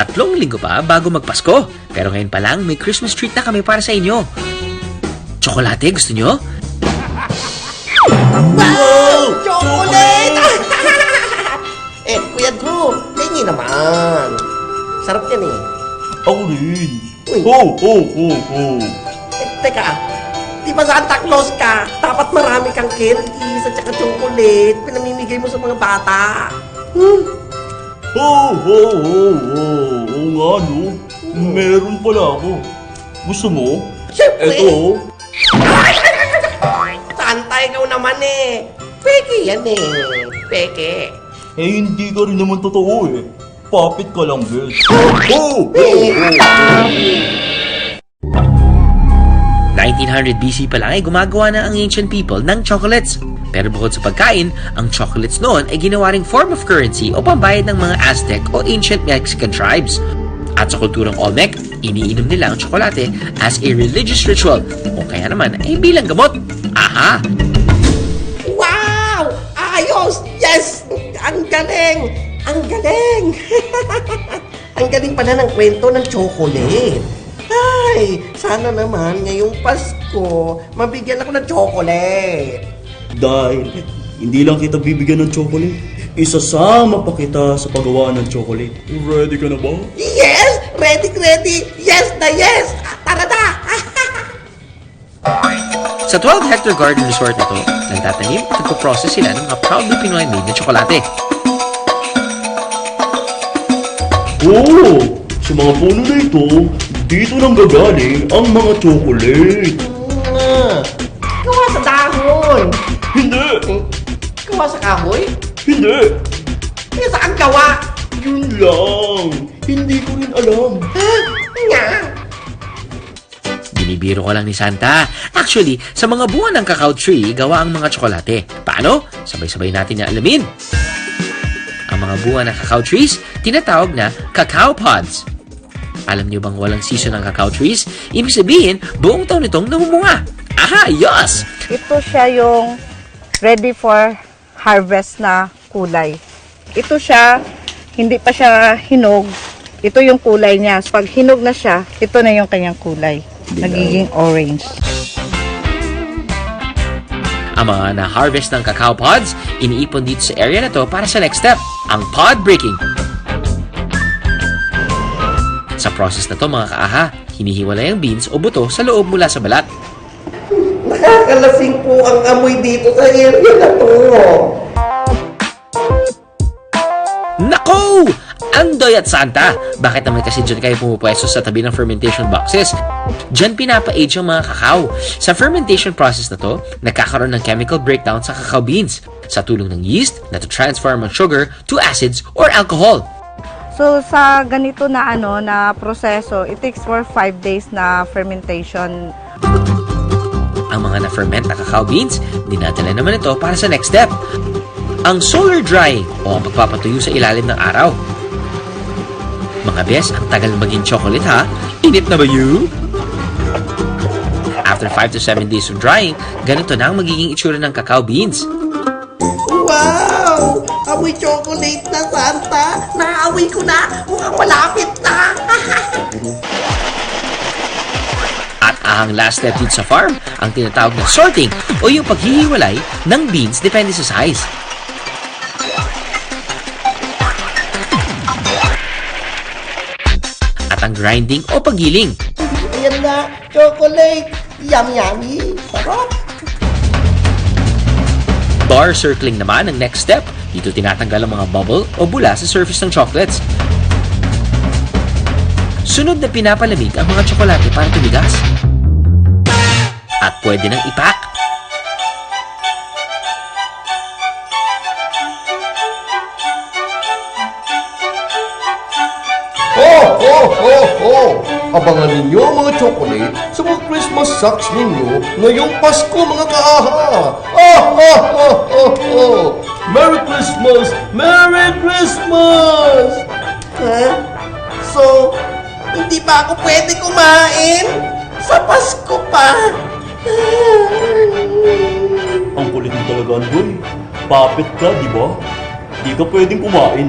3 linggo pa bago magpasko. Pero ngayon pa lang, may Christmas treat na kami para sa inyo. Tsokolate, gusto nyo? Wow! Chocolate! Kuya Drew, tingin naman. Sarap yan eh. Ako rin. Uy. Ho! Teka, di ba Santa Claus ka? Dapat marami kang candies at saka chocolate. Pinamimigay mo sa mga bata. Oo nga, no? Meron pala ako. Gusto mo? Siyempre. Eto. Santa, ikaw naman eh. Peke yan eh. Peke. Eh, hindi ka rin naman totoo eh. Puppet ka lang, Bes. 1900 BC pa lang ay gumagawa na ang ancient people ng chocolates. Pero bukod sa pagkain, ang chocolates noon ay ginawa ring form of currency o pambayad ng mga Aztec o ancient Mexican tribes. At sa kulturang Olmec, iniinom nila ang tsokolate as a religious ritual o kaya naman ay bilang gamot. Aha! Wow! Ayos! Yes! Ang galing! Ang galing! Ang galing pala ng kwento ng chocolate. Ay, sana naman ngayong Pasko, mabigyan ako ng chocolate. Dahil hindi lang kita bibigyan ng chocolate, isasama pa kita sa paggawa ng chocolate. Ready ka na ba? Yes! Ready! Yes na yes! Tara na! Sa 12-hectare garden resort na to, nagtatanim at nagpo-process sila ng mga proudly Pinoy made na tsokolate. Oo! Sa mga puno na ito, dito nang gagaling ang mga chocolate. Gawa sa dahon! Hindi! Gawa sa kahoy? Hindi! Eh, saan gawa? Yun lang! Hindi ko rin alam. Nga! Binibiro ko lang ni Santa. Actually, sa mga bunga ng cacao tree, gawa ang mga tsokolate. Paano? Sabay-sabay natin na alamin. Ang mga bunga ng cacao trees, tinatawag na cacao pods. Alam niyo bang walang season ng cacao trees? Ibig sabihin, buong taon itong namumunga. Aha, yes! Ito siya yung ready for harvest na kulay. Ito siya, hindi pa siya hinog. Ito yung kulay niya. So, pag hinog na siya, ito na yung kanyang kulay. Nagiging orange. Ang mga na-harvest ng cacao pods, iniipon dito sa area na to para sa next step, ang pod breaking. Sa process na to mga kaaha, hinihiwalay ang beans o buto sa loob mula sa balat. Nakakalasing po ang amoy dito sa area na to. Nako! Andoy at Santa! Bakit naman kasi dyan kayo pumupwesto sa tabi ng fermentation boxes? Dyan pinapa-age ang mga kakao. Sa fermentation process na to, nagkakaroon ng chemical breakdown sa cacao beans sa tulong ng yeast na to transform ang sugar to acids or alcohol. So, sa ganito na na proseso, it takes for 5 days na fermentation. Ang mga na-ferment na cacao beans, dinadala naman ito para sa next step. Ang solar drying o ang pagpapatuyo sa ilalim ng araw. Mga bes, ang tagal maging chocolate ha? Init na ba you? After 5 to 7 days of drying, ganito na ang magiging itsura ng cacao beans. Wow! Amoy chocolate na, Santa! Naamoy ko na! Mukhang malapit na! At ang last step dito sa farm, ang tinatawag na sorting o yung paghihiwalay ng beans depende sa size. At ang grinding o paggiling. Ayan na! Chocolate! Yummy! Sarap! Bar circling naman ang next step. Dito tinatanggal ang mga bubble o bula sa surface ng chocolates. Sunod na pinapalamig ang mga tsokolate para tumigas. At pwede nang ipack. Abangan ninyo mga chocolate sa mga Christmas socks ninyo ngayong Pasko mga kaaha! Merry Christmas! Merry Christmas! So, hindi pa ako pwede kumain? Sa Pasko pa? Ang kulit mo talaga, Andoy. Puppet ka, di ba? Di ka pwedeng kumain.